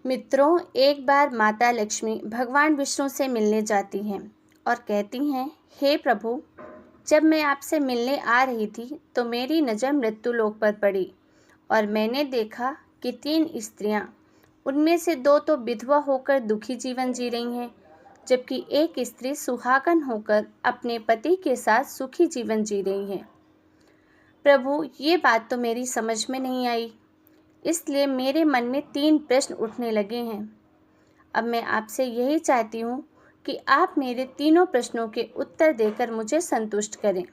मित्रों, एक बार माता लक्ष्मी भगवान विष्णु से मिलने जाती हैं और कहती हैं, हे प्रभु, जब मैं आपसे मिलने आ रही थी तो मेरी नज़र मृत्युलोक पर पड़ी और मैंने देखा कि 3 स्त्रियां, उनमें से 2 तो विधवा होकर दुखी जीवन जी रही हैं, जबकि एक स्त्री सुहागन होकर अपने पति के साथ सुखी जीवन जी रही है। प्रभु, ये बात तो मेरी समझ में नहीं आई, इसलिए मेरे मन में 3 प्रश्न उठने लगे हैं। अब मैं आपसे यही चाहती हूँ कि आप मेरे तीनों प्रश्नों के उत्तर देकर मुझे संतुष्ट करें।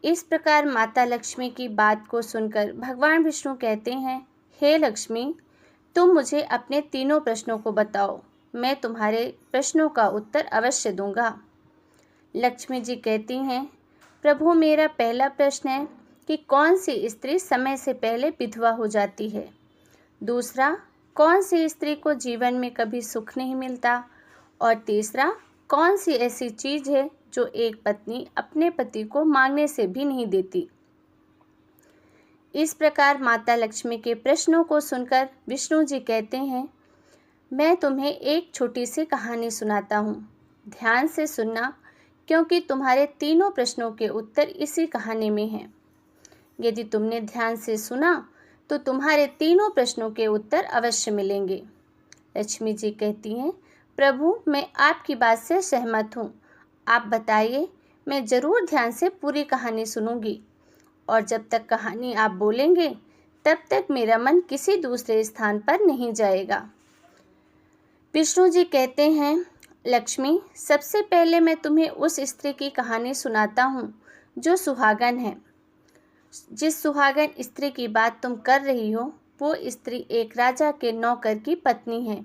इस प्रकार माता लक्ष्मी की बात को सुनकर भगवान विष्णु कहते हैं, हे लक्ष्मी, तुम मुझे अपने तीनों प्रश्नों को बताओ, मैं तुम्हारे प्रश्नों का उत्तर अवश्य दूंगा। लक्ष्मी जी कहती हैं, प्रभु, मेरा पहला प्रश्न है कि कौन सी स्त्री समय से पहले विधवा हो जाती है। दूसरा, कौन सी स्त्री को जीवन में कभी सुख नहीं मिलता। और तीसरा, कौन सी ऐसी चीज़ है जो एक पत्नी अपने पति को मांगने से भी नहीं देती। इस प्रकार माता लक्ष्मी के प्रश्नों को सुनकर विष्णु जी कहते हैं, मैं तुम्हें एक छोटी सी कहानी सुनाता हूँ। ध्यान से सुनना, क्योंकि तुम्हारे तीनों प्रश्नों के उत्तर इसी कहानी में हैं। यदि तुमने ध्यान से सुना तो तुम्हारे तीनों प्रश्नों के उत्तर अवश्य मिलेंगे। लक्ष्मी जी कहती हैं, प्रभु, मैं आपकी बात से सहमत हूँ। आप बताइए, मैं ज़रूर ध्यान से पूरी कहानी सुनूंगी और जब तक कहानी आप बोलेंगे तब तक मेरा मन किसी दूसरे स्थान पर नहीं जाएगा। विष्णु जी कहते हैं, लक्ष्मी, सबसे पहले मैं तुम्हें उस स्त्री की कहानी सुनाता हूँ जो सुहागन है। जिस सुहागन स्त्री की बात तुम कर रही हो, वो स्त्री एक राजा के नौकर की पत्नी है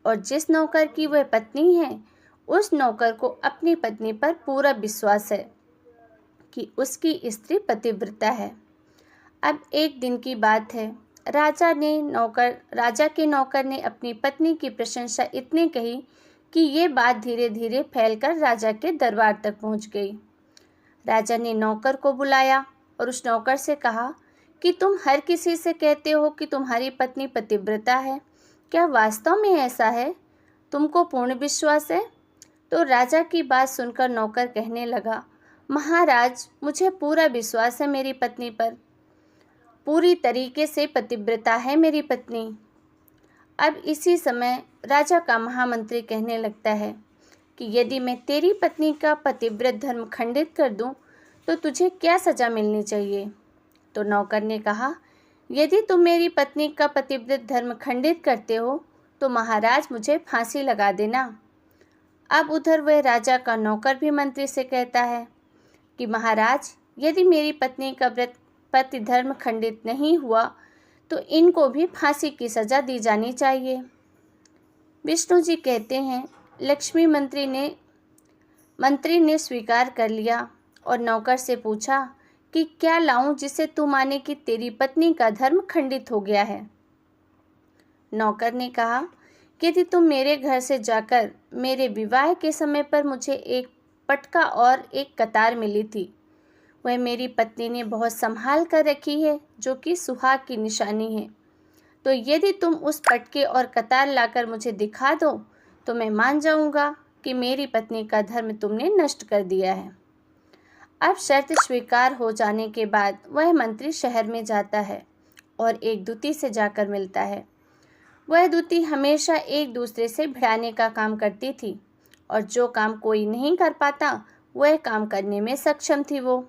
और जिस नौकर की वह पत्नी है, उस नौकर को अपनी पत्नी पर पूरा विश्वास है कि उसकी स्त्री पतिव्रता है। अब एक दिन की बात है, राजा के नौकर ने अपनी पत्नी की प्रशंसा इतनी कही कि ये बात धीरे धीरे फैलकर राजा के दरबार तक पहुंच गई। राजा ने नौकर को बुलाया और उस नौकर से कहा कि तुम हर किसी से कहते हो कि तुम्हारी पत्नी पतिव्रता है, क्या वास्तव में ऐसा है? तुमको पूर्ण विश्वास है? तो राजा की बात सुनकर नौकर कहने लगा, महाराज, मुझे पूरा विश्वास है मेरी पत्नी पर, पूरी तरीके से पतिव्रता है मेरी पत्नी। अब इसी समय राजा का महामंत्री कहने लगता है कि यदि मैं तेरी पत्नी का पतिव्रत धर्म खंडित कर दूं तो तुझे क्या सज़ा मिलनी चाहिए। तो नौकर ने कहा, यदि तुम मेरी पत्नी का पतिव्रत धर्म खंडित करते हो तो महाराज मुझे फांसी लगा देना। अब उधर वह राजा का नौकर भी मंत्री से कहता है कि महाराज, यदि मेरी पत्नी का पति धर्म खंडित नहीं हुआ तो इनको भी फांसी की सज़ा दी जानी चाहिए। विष्णु जी कहते हैं, लक्ष्मी मंत्री ने स्वीकार कर लिया और नौकर से पूछा कि क्या लाऊं जिसे तू माने कि तेरी पत्नी का धर्म खंडित हो गया है। नौकर ने कहा कि यदि तुम मेरे घर से जाकर मेरे विवाह के समय पर मुझे एक पटका और एक कतार मिली थी, वह मेरी पत्नी ने बहुत संभाल कर रखी है, जो कि सुहाग की निशानी है, तो यदि तुम उस पटके और कतार लाकर मुझे दिखा दो तो मैं मान जाऊंगा कि मेरी पत्नी का धर्म तुमने नष्ट कर दिया है। अब शर्त स्वीकार हो जाने के बाद वह मंत्री शहर में जाता है और एक दूती से जाकर मिलता है। वह दूती हमेशा एक दूसरे से भिड़ाने का काम करती थी और जो काम कोई नहीं कर पाता वह काम करने में सक्षम थी वो।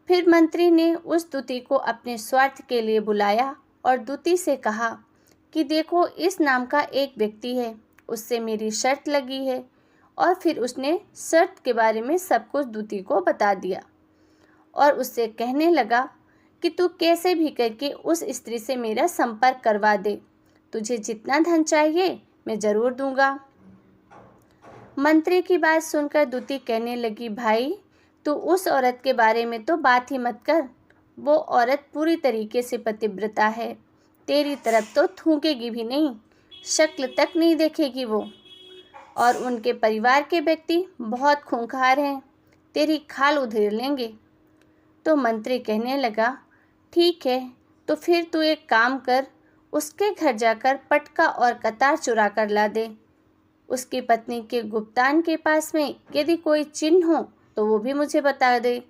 फिर मंत्री ने उस दूती को अपने स्वार्थ के लिए बुलाया और दूती से कहा कि देखो, इस नाम का एक व्यक्ति है, उससे मेरी शर्त लगी है। और फिर उसने शर्त के बारे में सब कुछ दूती को बता दिया और उससे कहने लगा कि तू कैसे भी करके उस स्त्री से मेरा संपर्क करवा दे, तुझे जितना धन चाहिए मैं ज़रूर दूंगा। मंत्री की बात सुनकर दूती कहने लगी, भाई, तू उस औरत के बारे में तो बात ही मत कर, वो औरत पूरी तरीके से पतिव्रता है, तेरी तरफ तो थूकेगी भी नहीं, शक्ल तक नहीं देखेगी वो, और उनके परिवार के व्यक्ति बहुत खूंखार हैं, तेरी खाल उधेड़ लेंगे। तो मंत्री कहने लगा, ठीक है, तो फिर तू एक काम कर, उसके घर जाकर पटका और कतार चुरा कर ला दे। उसकी पत्नी के गुप्तान के पास में यदि कोई चिन्ह हो तो वो भी मुझे बता दे,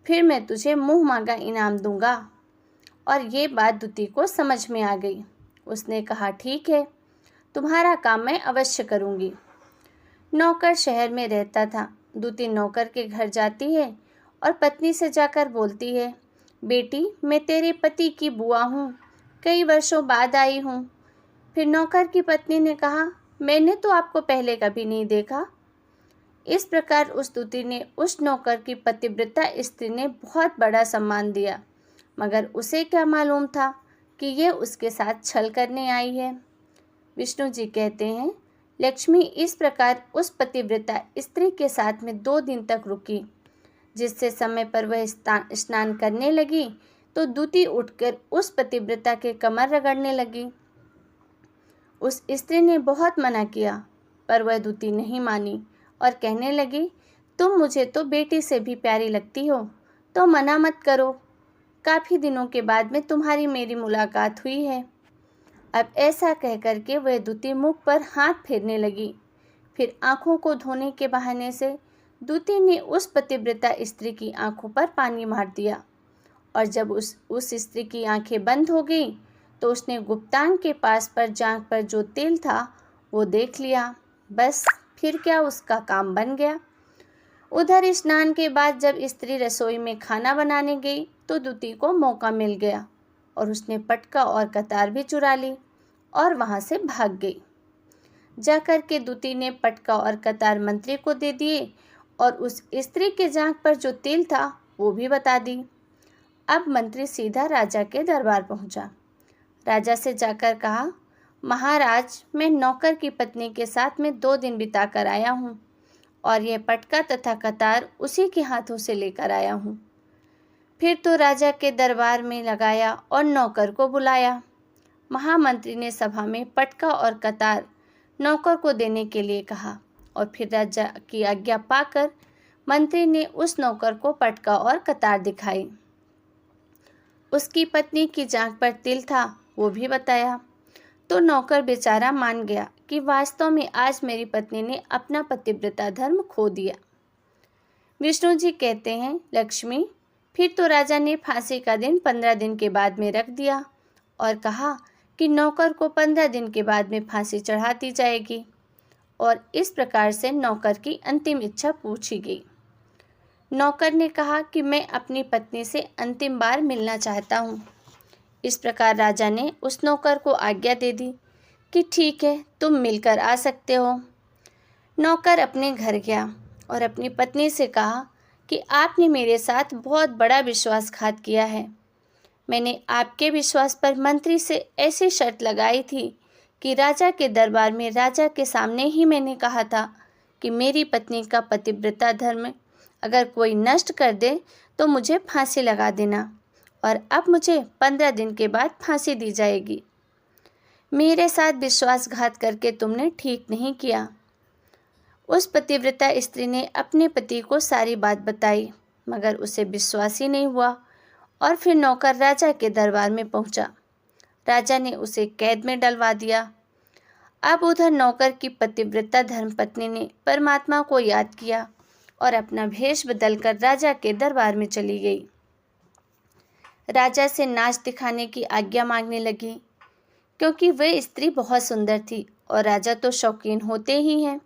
फिर मैं तुझे मुँह मांगा इनाम दूंगा। और ये बात दूती को समझ में आ गई। उसने कहा, ठीक है, तुम्हारा काम मैं अवश्य करूंगी। नौकर शहर में रहता था। दूती नौकर के घर जाती है और पत्नी से जाकर बोलती है, बेटी, मैं तेरे पति की बुआ हूँ, कई वर्षों बाद आई हूँ। फिर नौकर की पत्नी ने कहा, मैंने तो आपको पहले कभी नहीं देखा। इस प्रकार उस दूती ने उस नौकर की पतिव्रता स्त्री ने बहुत बड़ा सम्मान दिया, मगर उसे क्या मालूम था कि यह उसके साथ छल करने आई है। विष्णु जी कहते हैं, लक्ष्मी इस प्रकार उस पतिव्रता स्त्री के साथ में 2 दिन तक रुकी, जिससे समय पर वह स्नान करने लगी तो दूती उठकर उस पतिव्रता के कमर रगड़ने लगी। उस स्त्री ने बहुत मना किया, पर वह दूती नहीं मानी और कहने लगी, तुम मुझे तो बेटी से भी प्यारी लगती हो, तो मना मत करो। काफ़ी दिनों के बाद में तुम्हारी मेरी मुलाकात हुई है। अब ऐसा कह कर के वह दूती मुख पर हाथ फेरने लगी। फिर आँखों को धोने के बहाने से दूती ने उस पतिव्रता स्त्री की आँखों पर पानी मार दिया, और जब उस स्त्री की आँखें बंद हो गई तो उसने गुप्तान के पास पर जांघ पर जो तेल था वो देख लिया। बस फिर क्या, उसका काम बन गया। उधर स्नान के बाद जब स्त्री रसोई में खाना बनाने गई तो दूती को मौका मिल गया और उसने पटका और कतार भी चुरा ली और वहाँ से भाग गई। जाकर के दूती ने पटका और कतार मंत्री को दे दिए और उस स्त्री के जांघ पर जो तेल था वो भी बता दी। अब मंत्री सीधा राजा के दरबार पहुंचा। राजा से जाकर कहा, महाराज, मैं नौकर की पत्नी के साथ में 2 दिन बिता कर आया हूँ और यह पटका तथा कतार उसी के हाथों से लेकर आया हूँ। फिर तो राजा के दरबार में लगाया और नौकर को बुलाया। महामंत्री ने सभा में पटका और कतार नौकर को देने के लिए कहा और फिर राजा की आज्ञा पाकर मंत्री ने उस नौकर को पटका और कतार दिखाई। उसकी पत्नी की जांघ पर तिल था वो भी बताया, तो नौकर बेचारा मान गया कि वास्तव में आज मेरी पत्नी ने अपना पतिव्रता धर्म खो दिया। विष्णु जी कहते हैं, लक्ष्मी, फिर तो राजा ने फांसी का दिन 15 दिन के बाद में रख दिया और कहा कि नौकर को 15 दिन के बाद में फांसी चढ़ा दी जाएगी, और इस प्रकार से नौकर की अंतिम इच्छा पूछी गई। नौकर ने कहा कि मैं अपनी पत्नी से अंतिम बार मिलना चाहता हूँ। इस प्रकार राजा ने उस नौकर को आज्ञा दे दी कि ठीक है, तुम मिलकर आ सकते हो। नौकर अपने घर गया और अपनी पत्नी से कहा कि आपने मेरे साथ बहुत बड़ा विश्वासघात किया है। मैंने आपके विश्वास पर मंत्री से ऐसी शर्त लगाई थी कि राजा के दरबार में राजा के सामने ही मैंने कहा था कि मेरी पत्नी का पतिव्रता धर्म अगर कोई नष्ट कर दे तो मुझे फांसी लगा देना, और अब मुझे 15 दिन के बाद फांसी दी जाएगी। मेरे साथ विश्वासघात करके तुमने ठीक नहीं किया। उस पतिव्रता स्त्री ने अपने पति को सारी बात बताई, मगर उसे विश्वास ही नहीं हुआ और फिर नौकर राजा के दरबार में पहुंचा। राजा ने उसे कैद में डलवा दिया। अब उधर नौकर की पतिव्रता धर्मपत्नी ने परमात्मा को याद किया और अपना भेष बदलकर राजा के दरबार में चली गई। राजा से नाच दिखाने की आज्ञा मांगने लगी, क्योंकि वह स्त्री बहुत सुंदर थी और राजा तो शौकीन होते ही हैं,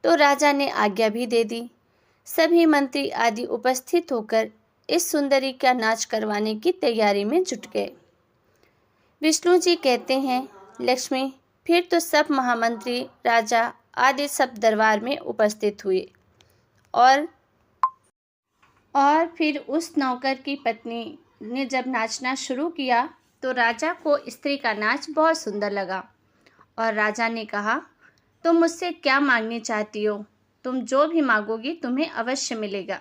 तो राजा ने आज्ञा भी दे दी। सभी मंत्री आदि उपस्थित होकर इस सुंदरी का नाच करवाने की तैयारी में जुट गए। विष्णु जी कहते हैं, लक्ष्मी, फिर तो सब महामंत्री, राजा आदि सब दरबार में उपस्थित हुए और फिर उस नौकर की पत्नी ने जब नाचना शुरू किया तो राजा को स्त्री का नाच बहुत सुंदर लगा और राजा ने कहा, तुम मुझसे क्या मांगनी चाहती हो? तुम जो भी मांगोगी तुम्हें अवश्य मिलेगा।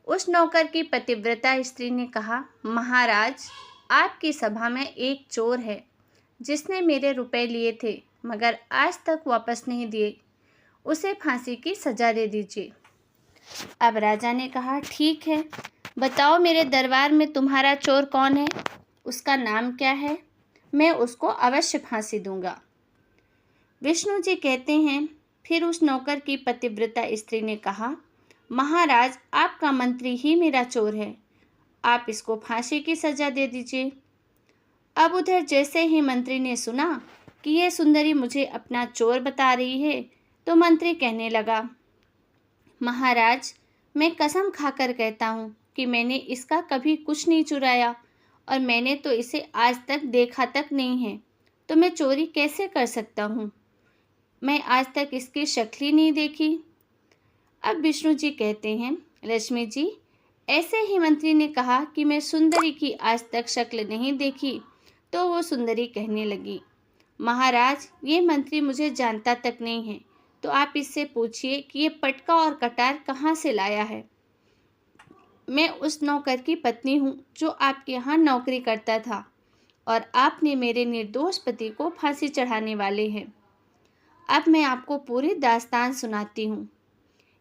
उस नौकर की पतिव्रता स्त्री ने कहा, महाराज, आपकी सभा में एक चोर है जिसने मेरे रुपए लिए थे मगर आज तक वापस नहीं दिए। उसे फांसी की सजा दे दीजिए। अब राजा ने कहा, ठीक है, बताओ मेरे दरबार में तुम्हारा चोर कौन है? उसका नाम क्या है? मैं उसको अवश्य फांसी दूंगा। विष्णु जी कहते हैं, फिर उस नौकर की पतिव्रता स्त्री ने कहा, महाराज, आपका मंत्री ही मेरा चोर है, आप इसको फांसी की सजा दे दीजिए। अब उधर जैसे ही मंत्री ने सुना कि यह सुंदरी मुझे अपना चोर बता रही है, तो मंत्री कहने लगा, महाराज, मैं कसम खाकर कहता हूँ कि मैंने इसका कभी कुछ नहीं चुराया और मैंने तो इसे आज तक देखा तक नहीं है, तो मैं चोरी कैसे कर सकता हूँ? मैं आज तक इसकी शक्ल ही नहीं देखी। अब विष्णु जी कहते हैं, लक्ष्मी जी, ऐसे ही मंत्री ने कहा कि मैं सुंदरी की आज तक शक्ल नहीं देखी, तो वो सुंदरी कहने लगी, महाराज, ये मंत्री मुझे जानता तक नहीं है, तो आप इससे पूछिए कि ये पटका और कटार कहाँ से लाया है। मैं उस नौकर की पत्नी हूँ जो आपके यहाँ नौकरी करता था और आपने मेरे निर्दोष पति को फांसी चढ़ाने वाले हैं। अब मैं आपको पूरी दास्तान सुनाती हूँ।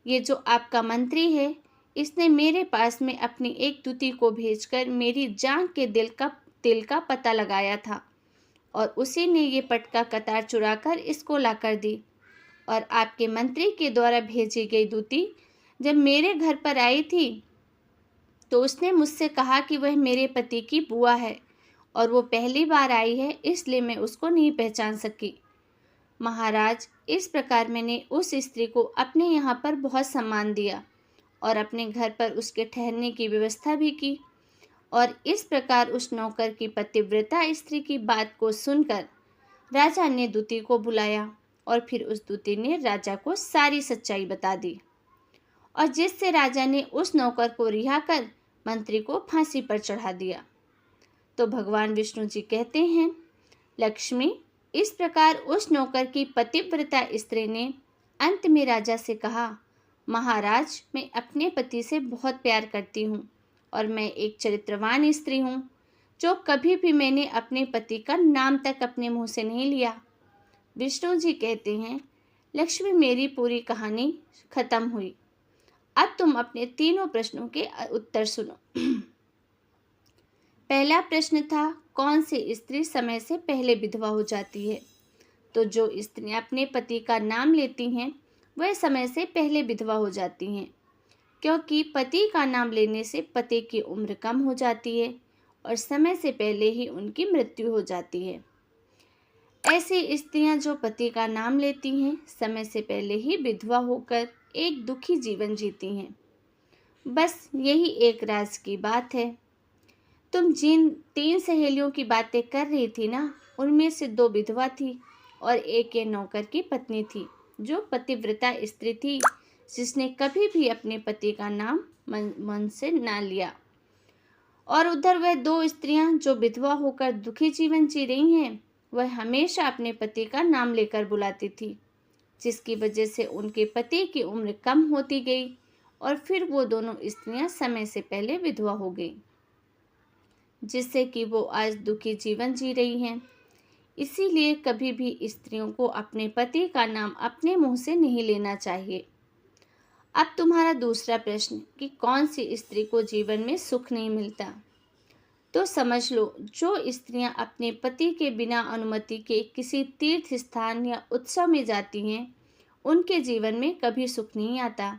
ये जो आपका मंत्री है, इसने मेरे पास में अपनी एक दूती को भेजकर मेरी जान के दिल का पता लगाया था और उसी ने ये पटका कतार चुराकर इसको लाकर दी। और आपके मंत्री के द्वारा भेजी गई दूती जब मेरे घर पर आई थी, तो उसने मुझसे कहा कि वह मेरे पति की बुआ है और वो पहली बार आई है, इसलिए मैं उसको नहीं पहचान सकी। महाराज, इस प्रकार मैंने उस स्त्री को अपने यहाँ पर बहुत सम्मान दिया और अपने घर पर उसके ठहरने की व्यवस्था भी की। और इस प्रकार उस नौकर की पतिव्रता स्त्री की बात को सुनकर राजा ने दूती को बुलाया और फिर उस दूती ने राजा को सारी सच्चाई बता दी, और जिससे राजा ने उस नौकर को रिहा कर मंत्री को फांसी पर चढ़ा दिया। तो भगवान विष्णु जी कहते हैं, लक्ष्मी, इस प्रकार उस नौकर की पतिव्रता स्त्री ने अंत में राजा से कहा, महाराज, मैं अपने पति से बहुत प्यार करती हूँ और मैं एक चरित्रवान स्त्री हूँ जो कभी भी मैंने अपने पति का नाम तक अपने मुंह से नहीं लिया। विष्णु जी कहते हैं, लक्ष्मी, मेरी पूरी कहानी खत्म हुई। अब तुम अपने तीनों प्रश्नों के उत्तर सुनो। पहला प्रश्न था, कौन सी स्त्री समय से पहले विधवा हो जाती है? तो जो स्त्रियां अपने पति का नाम लेती हैं, वह समय से पहले विधवा हो जाती हैं, क्योंकि पति का नाम लेने से पति की उम्र कम हो जाती है और समय से पहले ही उनकी मृत्यु हो जाती है। ऐसी स्त्रियां जो पति का नाम लेती हैं, समय से पहले ही विधवा होकर एक दुखी जीवन जीती हैं। बस यही एक राज की बात है। तुम जिन 3 सहेलियों की बातें कर रही थी ना, उनमें से 2 विधवा थी और एक ये नौकर की पत्नी थी जो पतिव्रता स्त्री थी, जिसने कभी भी अपने पति का नाम मन से ना लिया। और उधर वह 2 स्त्रियां जो विधवा होकर दुखी जीवन जी रही हैं, वह हमेशा अपने पति का नाम लेकर बुलाती थी, जिसकी वजह से उनके पति की उम्र कम होती गई और फिर वो दोनों स्त्रियां समय से पहले विधवा हो गई, जिससे कि वो आज दुखी जीवन जी रही हैं। इसीलिए कभी भी स्त्रियों को अपने पति का नाम अपने मुंह से नहीं लेना चाहिए। अब तुम्हारा दूसरा प्रश्न कि कौन सी स्त्री को जीवन में सुख नहीं मिलता, तो समझ लो, जो स्त्रियां अपने पति के बिना अनुमति के किसी तीर्थ स्थान या उत्सव में जाती हैं, उनके जीवन में कभी सुख नहीं आता।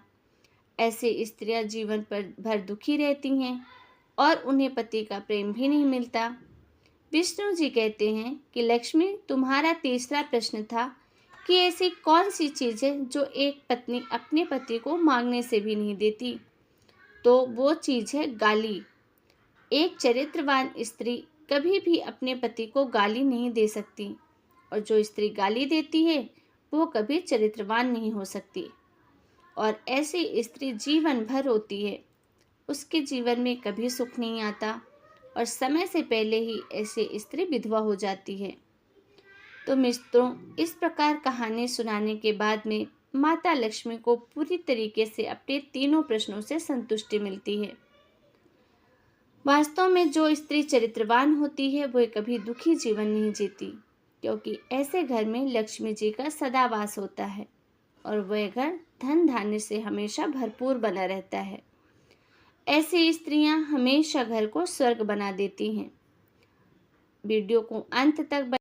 ऐसे स्त्रियां जीवन भर दुखी रहती हैं और उन्हें पति का प्रेम भी नहीं मिलता। विष्णु जी कहते हैं कि लक्ष्मी, तुम्हारा तीसरा प्रश्न था कि ऐसी कौन सी चीज़ है जो एक पत्नी अपने पति को मांगने से भी नहीं देती, तो वो चीज़ है गाली। एक चरित्रवान स्त्री कभी भी अपने पति को गाली नहीं दे सकती, और जो स्त्री गाली देती है वो कभी चरित्रवान नहीं हो सकती। और ऐसी स्त्री जीवन भर रोती है, उसके जीवन में कभी सुख नहीं आता और समय से पहले ही ऐसी स्त्री विधवा हो जाती है। तो मित्रों, इस प्रकार कहानी सुनाने के बाद में माता लक्ष्मी को पूरी तरीके से अपने तीनों प्रश्नों से संतुष्टि मिलती है। वास्तव में जो स्त्री चरित्रवान होती है वह कभी दुखी जीवन नहीं जीती, क्योंकि ऐसे घर में लक्ष्मी जी का सदा वास होता है और वह घर धन धान्य से हमेशा भरपूर बना रहता है। ऐसी स्त्रियां हमेशा घर को स्वर्ग बना देती हैं। वीडियो को अंत तक